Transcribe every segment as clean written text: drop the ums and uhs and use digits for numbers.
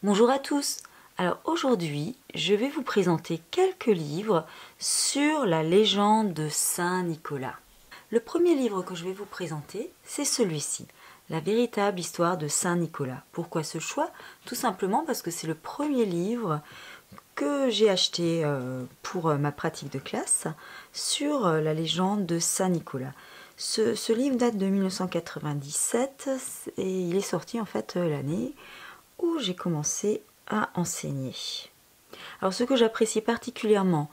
Bonjour à tous. Alors aujourd'hui, je vais vous présenter quelques livres sur la légende de Saint Nicolas. Le premier livre que je vais vous présenter, c'est celui-ci, La véritable histoire de Saint Nicolas. Pourquoi ce choix? Tout simplement parce que c'est le premier livre que j'ai acheté pour ma pratique de classe sur la légende de Saint Nicolas. Ce livre date de 1997 et il est sorti en fait l'année où j'ai commencé à enseigner. Alors ce que j'apprécie particulièrement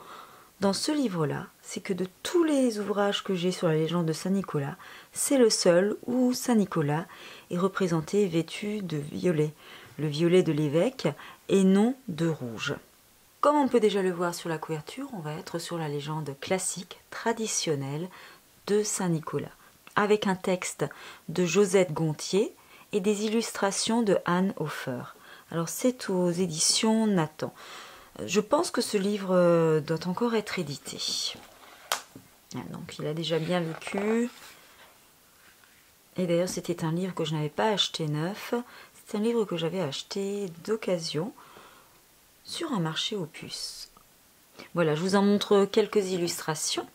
dans ce livre-là, c'est que de tous les ouvrages que j'ai sur la légende de Saint Nicolas, c'est le seul où Saint Nicolas est représenté vêtu de violet, le violet de l'évêque et non de rouge. Comme on peut déjà le voir sur la couverture, on va être sur la légende classique, traditionnelle de Saint Nicolas, avec un texte de Josette Gontier et des illustrations de Anne Hofer. Alors c'est aux éditions Nathan. Je pense que ce livre doit encore être édité. Donc il a déjà bien vécu. Et d'ailleurs c'était un livre que je n'avais pas acheté neuf. C'est un livre que j'avais acheté d'occasion sur un marché aux puces. Voilà, je vous en montre quelques illustrations.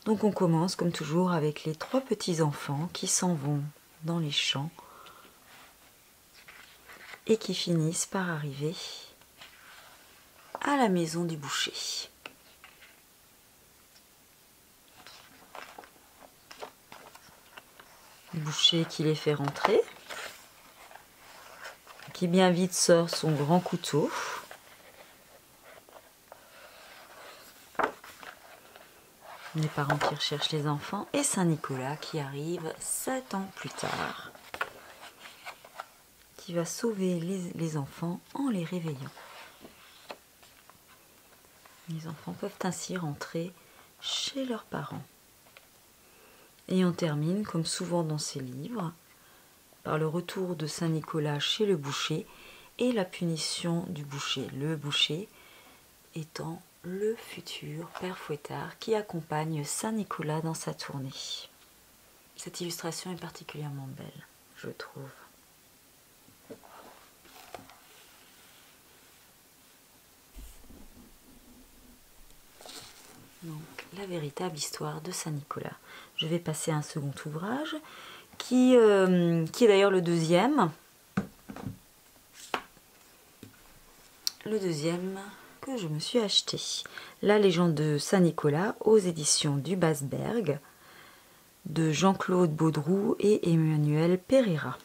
Donc on commence comme toujours avec les trois petits enfants qui s'en vont dans les champs et qui finissent par arriver à la maison du boucher. Le boucher qui les fait rentrer, qui bien vite sort son grand couteau. Les parents qui recherchent les enfants et Saint Nicolas qui arrive 7 ans plus tard, qui va sauver les enfants en les réveillant. Les enfants peuvent ainsi rentrer chez leurs parents. Et on termine, comme souvent dans ces livres, par le retour de Saint Nicolas chez le boucher et la punition du boucher. Le boucher étant le futur père Fouettard qui accompagne Saint Nicolas dans sa tournée. Cette illustration est particulièrement belle, je trouve. Donc, la véritable histoire de Saint Nicolas. Je vais passer à un second ouvrage qui est d'ailleurs le deuxième. Le deuxième que je me suis acheté. La légende de Saint Nicolas aux éditions du Basberg de Jean-Claude Baudroux et Emmanuel Pereira.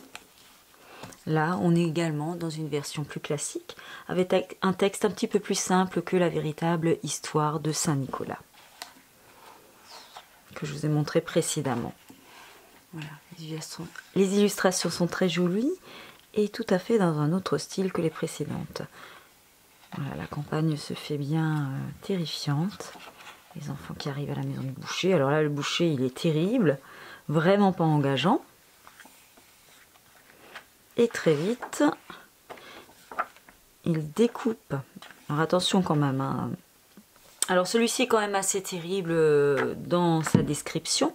Là, on est également dans une version plus classique, avec un texte un petit peu plus simple que la véritable histoire de Saint Nicolas, que je vous ai montré précédemment. Voilà, les illustrations sont très jolies et tout à fait dans un autre style que les précédentes. Voilà, la campagne se fait bien terrifiante. Les enfants qui arrivent à la maison du boucher. Alors là, le boucher, il est terrible, vraiment pas engageant. Et très vite, il découpe. Alors attention quand même. Hein. Alors celui-ci est quand même assez terrible dans sa description.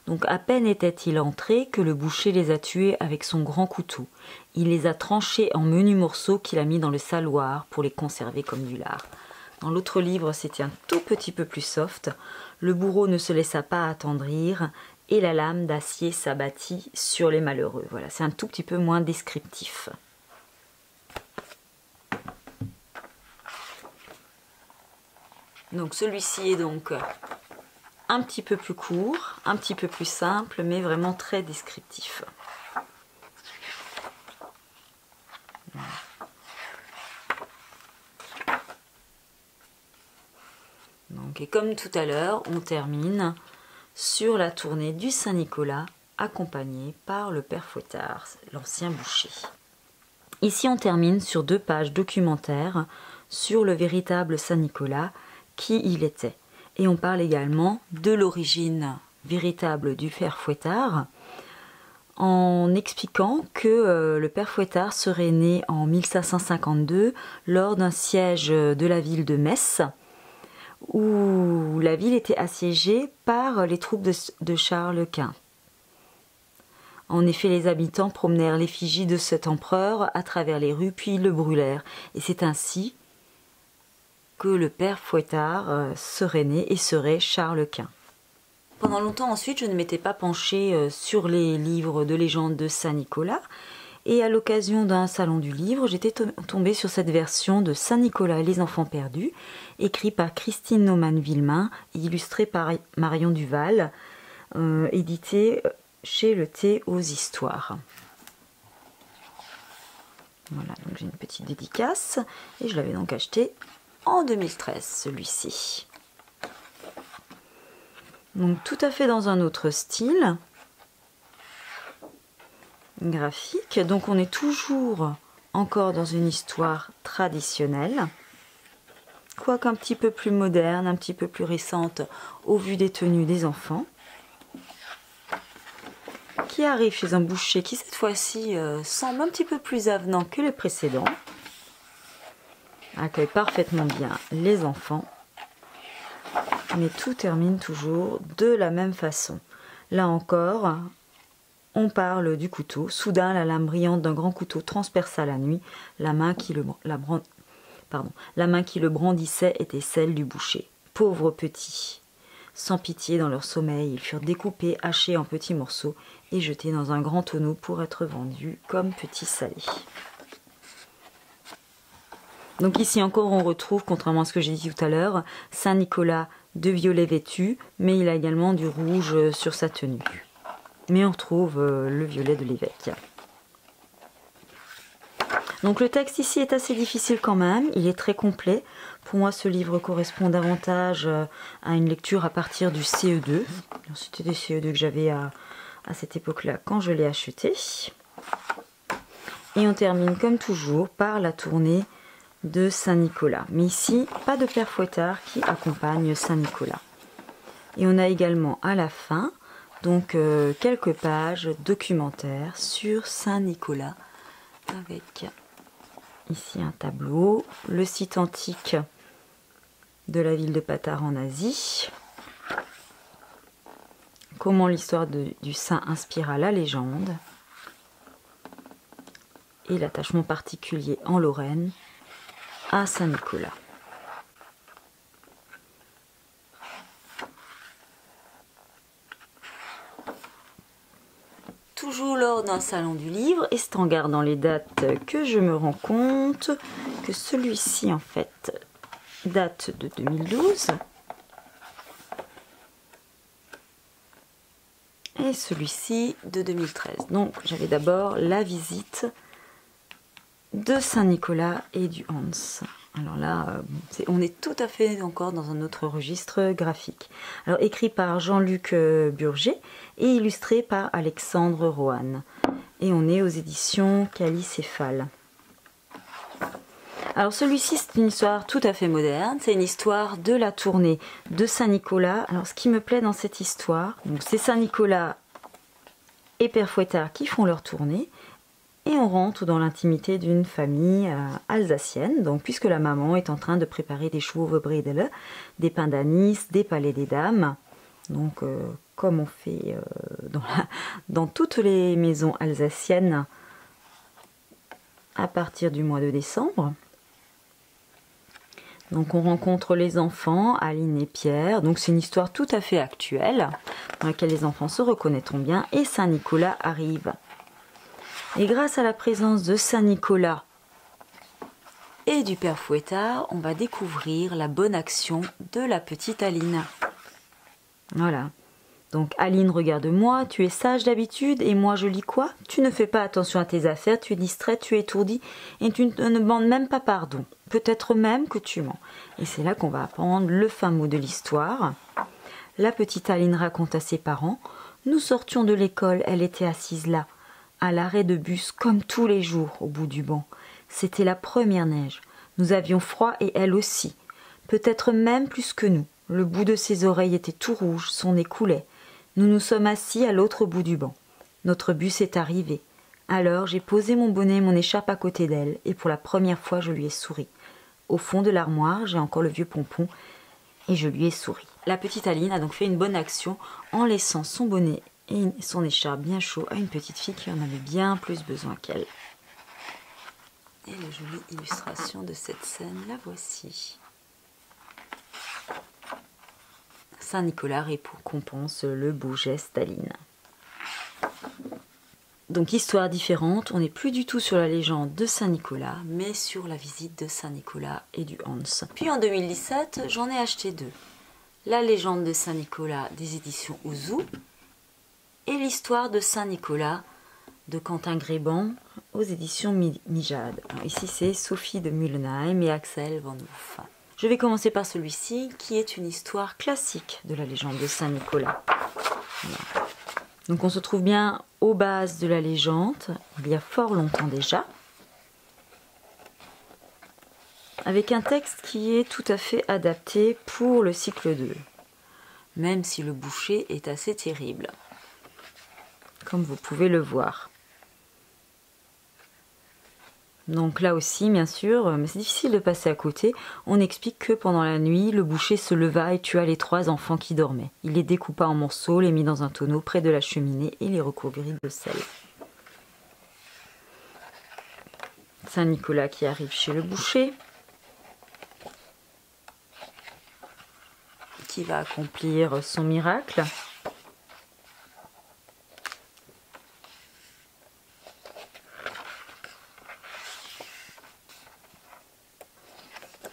Donc à peine était-il entré que le boucher les a tués avec son grand couteau. Il les a tranchés en menus morceaux qu'il a mis dans le saloir pour les conserver comme du lard. Dans l'autre livre, c'était un tout petit peu plus soft. Le bourreau ne se laissa pas attendrir et la lame d'acier s'abattit sur les malheureux. Voilà, c'est un tout petit peu moins descriptif. Donc celui-ci est donc un petit peu plus court, un petit peu plus simple, mais vraiment très descriptif. Voilà. Donc, et comme tout à l'heure, on termine sur la tournée du Saint-Nicolas, accompagné par le père Fouettard, l'ancien boucher. Ici, on termine sur 2 pages documentaires sur le véritable Saint-Nicolas, qui il était. Et on parle également de l'origine véritable du père Fouettard, en expliquant que le père Fouettard serait né en 1552 lors d'un siège de la ville de Metz, où la ville était assiégée par les troupes de Charles Quint. En effet, les habitants promenèrent l'effigie de cet empereur à travers les rues, puis le brûlèrent. Et c'est ainsi que le père Fouettard serait né et serait Charles Quint. Pendant longtemps ensuite, je ne m'étais pas penchée sur les livres de légende de Saint-Nicolas. Et à l'occasion d'un salon du livre, j'étais tombée sur cette version de Saint-Nicolas et les enfants perdus, écrite par Christine Naumann-Villemain et illustrée par Marion Duval, éditée chez Le Thé aux Histoires. Voilà, donc j'ai une petite dédicace et je l'avais donc acheté en 2013, celui-ci. Donc tout à fait dans un autre style graphique. Donc on est toujours encore dans une histoire traditionnelle, quoique un petit peu plus moderne, un petit peu plus récente au vu des tenues des enfants, qui arrive chez un boucher qui cette fois-ci semble un petit peu plus avenant que les précédents, accueille parfaitement bien les enfants, mais tout termine toujours de la même façon. Là encore, on parle du couteau. Soudain, la lame brillante d'un grand couteau transperça la nuit. La main qui le brandissait était celle du boucher. Pauvres petits! Sans pitié dans leur sommeil, ils furent découpés, hachés en petits morceaux et jetés dans un grand tonneau pour être vendus comme petits salés. Donc ici encore, on retrouve, contrairement à ce que j'ai dit tout à l'heure, Saint-Nicolas de violet vêtu, mais il a également du rouge sur sa tenue. Mais on retrouve le violet de l'évêque. Donc le texte ici est assez difficile quand même, il est très complet. Pour moi, ce livre correspond davantage à une lecture à partir du CE2. C'était des CE2 que j'avais à cette époque-là quand je l'ai acheté. Et on termine comme toujours par la tournée de Saint-Nicolas. Mais ici, pas de père Fouettard qui accompagne Saint-Nicolas. Et on a également à la fin, donc quelques pages documentaires sur Saint-Nicolas, avec ici un tableau, le site antique de la ville de Patars en Asie, comment l'histoire du saint inspira la légende, et l'attachement particulier en Lorraine à Saint-Nicolas. Toujours lors d'un salon du livre, et c'est en regardant les dates que je me rends compte que celui-ci en fait date de 2012 et celui-ci de 2013. Donc j'avais d'abord la visite de Saint-Nicolas et du Hans. Alors là, on est tout à fait encore dans un autre registre graphique. Alors écrit par Jean-Luc Burger et illustré par Alexandre Roanne. Et on est aux éditions Calicéphale. Alors celui-ci, c'est une histoire tout à fait moderne. C'est une histoire de la tournée de Saint-Nicolas. Alors ce qui me plaît dans cette histoire, c'est Saint-Nicolas et Père Fouettard qui font leur tournée. Et on rentre dans l'intimité d'une famille alsacienne, donc puisque la maman est en train de préparer des Schwowebredele, des pains d'anis, des palais des dames, donc comme on fait dans toutes les maisons alsaciennes à partir du mois de décembre. Donc on rencontre les enfants, Aline et Pierre, donc c'est une histoire tout à fait actuelle, dans laquelle les enfants se reconnaîtront bien, et Saint-Nicolas arrive. Et grâce à la présence de Saint-Nicolas et du père Fouettard, on va découvrir la bonne action de la petite Aline. Voilà. Donc Aline, regarde-moi, tu es sage d'habitude et moi je lis quoi? Tu ne fais pas attention à tes affaires, tu es distraite, tu es étourdie et tu ne demandes même pas pardon. Peut-être même que tu mens. Et c'est là qu'on va apprendre le fin mot de l'histoire. La petite Aline raconte à ses parents: nous sortions de l'école, elle était assise là, à l'arrêt de bus comme tous les jours au bout du banc. C'était la première neige. Nous avions froid et elle aussi. Peut-être même plus que nous. Le bout de ses oreilles était tout rouge, son nez coulait. Nous nous sommes assis à l'autre bout du banc. Notre bus est arrivé. Alors j'ai posé mon bonnet et mon écharpe à côté d'elle, et pour la première fois je lui ai souri. Au fond de l'armoire, j'ai encore le vieux pompon, et je lui ai souri. La petite Aline a donc fait une bonne action en laissant son bonnet et son écharpe bien chaud à une petite fille qui en avait bien plus besoin qu'elle. Et la jolie illustration de cette scène, la voici. Saint-Nicolas récompense le beau geste d'Aline. Donc histoire différente, on n'est plus du tout sur la légende de Saint-Nicolas, mais sur la visite de Saint-Nicolas et du Hans. Puis en 2017, j'en ai acheté deux. La légende de Saint-Nicolas des éditions Ouzou et l'histoire de Saint-Nicolas de Quentin Gréban aux éditions Mijade. Alors ici c'est Sophie de Mullenheim et Axel Van Hoof. Je vais commencer par celui-ci qui est une histoire classique de la légende de Saint-Nicolas. Voilà. Donc on se trouve bien aux bases de la légende, il y a fort longtemps déjà, avec un texte qui est tout à fait adapté pour le cycle 2, même si le boucher est assez terrible, comme vous pouvez le voir. Donc là aussi, bien sûr, mais c'est difficile de passer à côté, on explique que pendant la nuit, le boucher se leva et tua les 3 enfants qui dormaient. Il les découpa en morceaux, les mit dans un tonneau près de la cheminée et les recouvrit de sel. Saint-Nicolas qui arrive chez le boucher, qui va accomplir son miracle.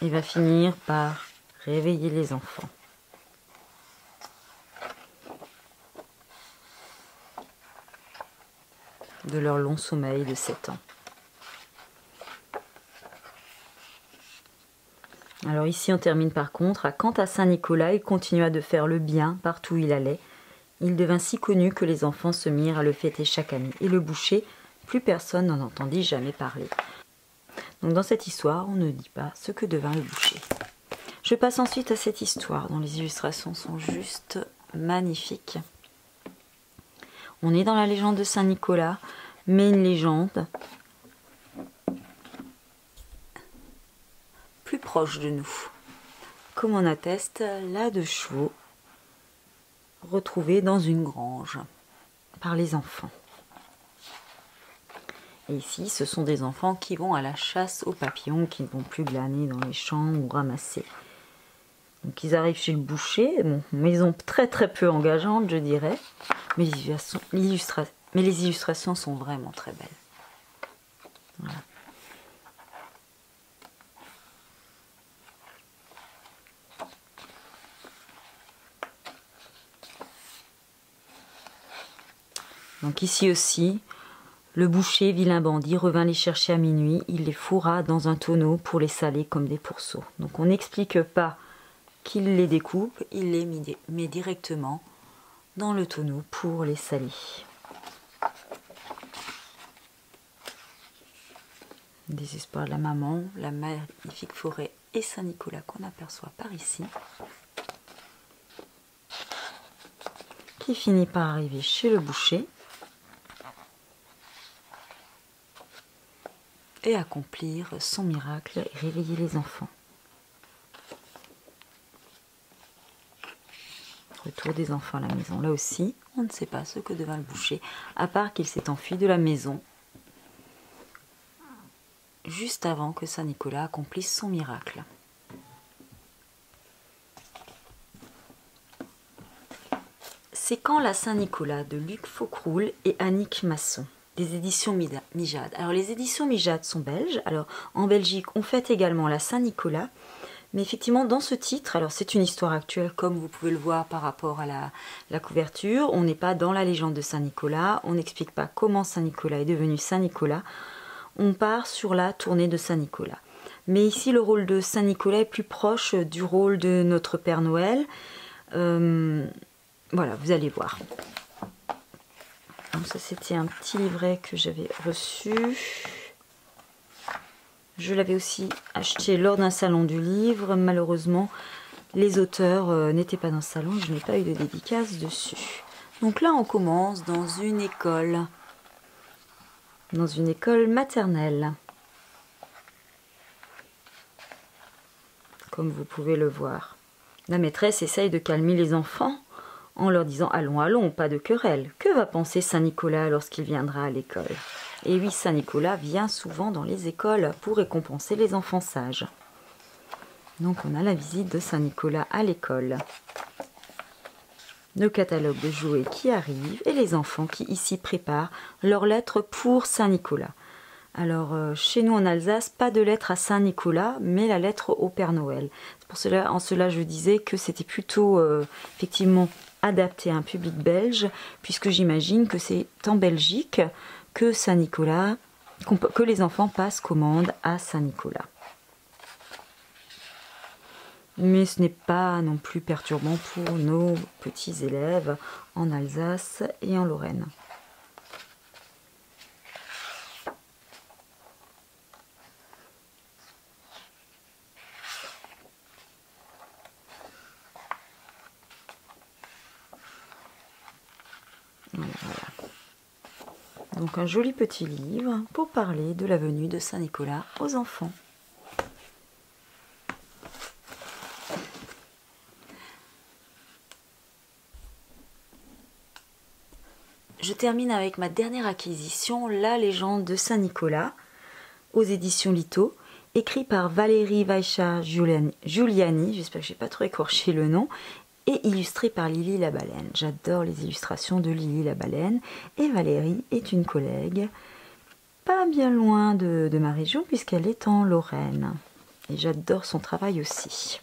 Il va finir par réveiller les enfants. De leur long sommeil de 7 ans. Alors ici on termine par contre, quant à Saint-Nicolas, il continua de faire le bien partout où il allait. Il devint si connu que les enfants se mirent à le fêter chaque année. Et le boucher, plus personne n'en entendit jamais parler. Donc dans cette histoire, on ne dit pas ce que devint le boucher. Je passe ensuite à cette histoire dont les illustrations sont juste magnifiques. On est dans la légende de Saint-Nicolas, mais une légende plus proche de nous. Comme on atteste là 2 chevaux retrouvés dans une grange par les enfants. Et ici, ce sont des enfants qui vont à la chasse aux papillons, qui ne vont plus glaner dans les champs ou ramasser. Donc ils arrivent chez le boucher, bon, maison très peu engageante je dirais, mais les illustrations sont vraiment très belles. Voilà. Donc ici aussi, le boucher, vilain bandit, revint les chercher à minuit. Il les fourra dans un tonneau pour les saler comme des pourceaux. Donc on n'explique pas qu'il les découpe, il les met directement dans le tonneau pour les saler. Désespoir de la maman, la magnifique forêt et Saint-Nicolas qu'on aperçoit par ici. Qui finit par arriver chez le boucher. Et accomplir son miracle et réveiller les enfants. Retour des enfants à la maison. Là aussi, on ne sait pas ce que devint le boucher, à part qu'il s'est enfui de la maison juste avant que Saint-Nicolas accomplisse son miracle. C'est quand la Saint-Nicolas de Luc Faucroul et Annick Masson. Des éditions Mijade. Alors les éditions Mijade sont belges. Alors en Belgique, on fête également la Saint-Nicolas. Mais effectivement, dans ce titre, alors c'est une histoire actuelle, comme vous pouvez le voir par rapport à la couverture. On n'est pas dans la légende de Saint-Nicolas. On n'explique pas comment Saint-Nicolas est devenu Saint-Nicolas. On part sur la tournée de Saint-Nicolas. Mais ici, le rôle de Saint-Nicolas est plus proche du rôle de notre Père Noël. Voilà, vous allez voir. Donc ça c'était un petit livret que j'avais reçu. Je l'avais aussi acheté lors d'un salon du livre. Malheureusement, les auteurs n'étaient pas dans le salon, je n'ai pas eu de dédicace dessus. Donc là, on commence dans une école maternelle. Comme vous pouvez le voir. La maîtresse essaye de calmer les enfants en leur disant « Allons, allons, pas de querelle. Que va penser Saint-Nicolas lorsqu'il viendra à l'école ?» Et oui, Saint-Nicolas vient souvent dans les écoles pour récompenser les enfants sages. Donc on a la visite de Saint-Nicolas à l'école. Le catalogue de jouets qui arrive et les enfants qui ici préparent leurs lettres pour Saint-Nicolas. Alors, chez nous en Alsace, pas de lettre à Saint-Nicolas, mais la lettre au Père Noël. Pour cela, en cela, je disais que c'était plutôt, effectivement, adapté à un public belge, puisque j'imagine que c'est en Belgique que Saint-Nicolas, que les enfants passent commande à Saint-Nicolas. Mais ce n'est pas non plus perturbant pour nos petits élèves en Alsace et en Lorraine. Voilà. Donc un joli petit livre pour parler de la venue de Saint-Nicolas aux enfants. Je termine avec ma dernière acquisition, La légende de Saint-Nicolas, aux éditions Lito, écrit par Valérie Vaïcha Giuliani, j'espère que je n'ai pas trop écorché le nom, et illustré par Lily la Baleine. J'adore les illustrations de Lily la Baleine, et Valérie est une collègue pas bien loin de ma région, puisqu'elle est en Lorraine. Et j'adore son travail aussi.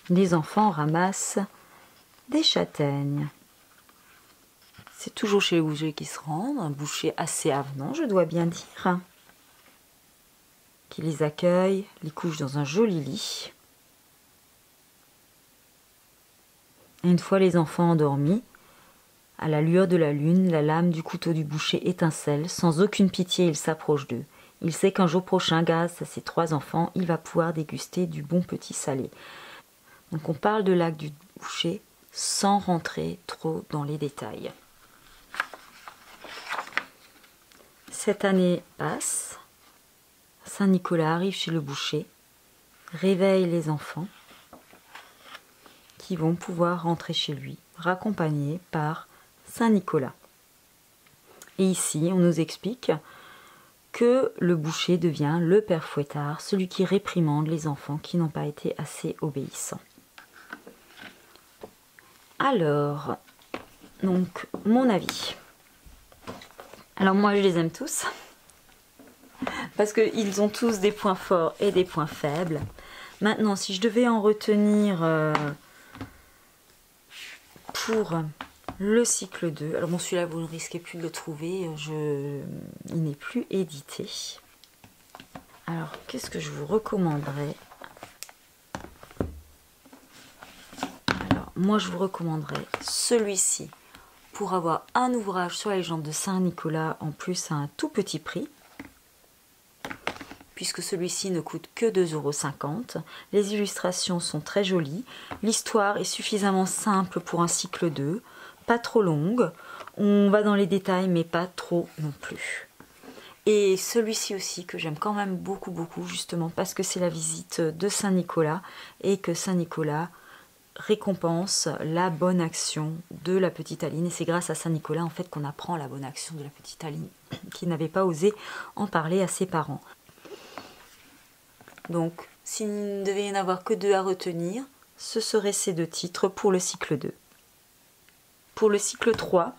Les enfants ramassent des châtaignes. C'est toujours chez le boucher qui se rendent, un boucher assez avenant, je dois bien dire, qui les accueille, les couche dans un joli lit. Et une fois les enfants endormis, à la lueur de la lune, la lame du couteau du boucher étincelle. Sans aucune pitié, il s'approche d'eux. Il sait qu'un jour prochain, grâce à ses 3 enfants, il va pouvoir déguster du bon petit salé. Donc on parle de l'acte du boucher sans rentrer trop dans les détails. Cette année passe, Saint-Nicolas arrive chez le boucher, réveille les enfants qui vont pouvoir rentrer chez lui, raccompagnés par Saint-Nicolas. Et ici, on nous explique que le boucher devient le père fouettard, celui qui réprimande les enfants qui n'ont pas été assez obéissants. Alors, donc, mon avis. Alors moi, je les aime tous, parce qu'ils ont tous des points forts et des points faibles. Maintenant, si je devais en retenir pour le cycle 2, alors bon, celui-là, vous ne risquez plus de le trouver, il n'est plus édité. Alors, qu'est-ce que je vous recommanderais? Alors, moi, je vous recommanderais celui-ci, pour avoir un ouvrage sur la légende de Saint-Nicolas, en plus à un tout petit prix, puisque celui-ci ne coûte que 2,50 €. Les illustrations sont très jolies, l'histoire est suffisamment simple pour un cycle 2, pas trop longue, on va dans les détails mais pas trop non plus. Et celui-ci aussi que j'aime quand même beaucoup, justement parce que c'est la visite de Saint-Nicolas et que Saint-Nicolas récompense la bonne action de la petite Aline, et c'est grâce à Saint-Nicolas en fait qu'on apprend la bonne action de la petite Aline qui n'avait pas osé en parler à ses parents. Donc s'il ne devait y en avoir que 2 à retenir, ce seraient ces 2 titres pour le cycle 2. Pour le cycle 3,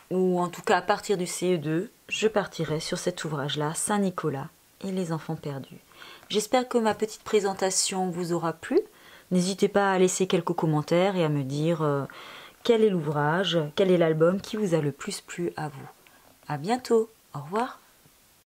ou en tout cas à partir du CE2, je partirai sur cet ouvrage-là, Saint-Nicolas et les enfants perdus. J'espère que ma petite présentation vous aura plu. N'hésitez pas à laisser quelques commentaires et à me dire quel est l'ouvrage, quel est l'album qui vous a le plus plu à vous. À bientôt, au revoir.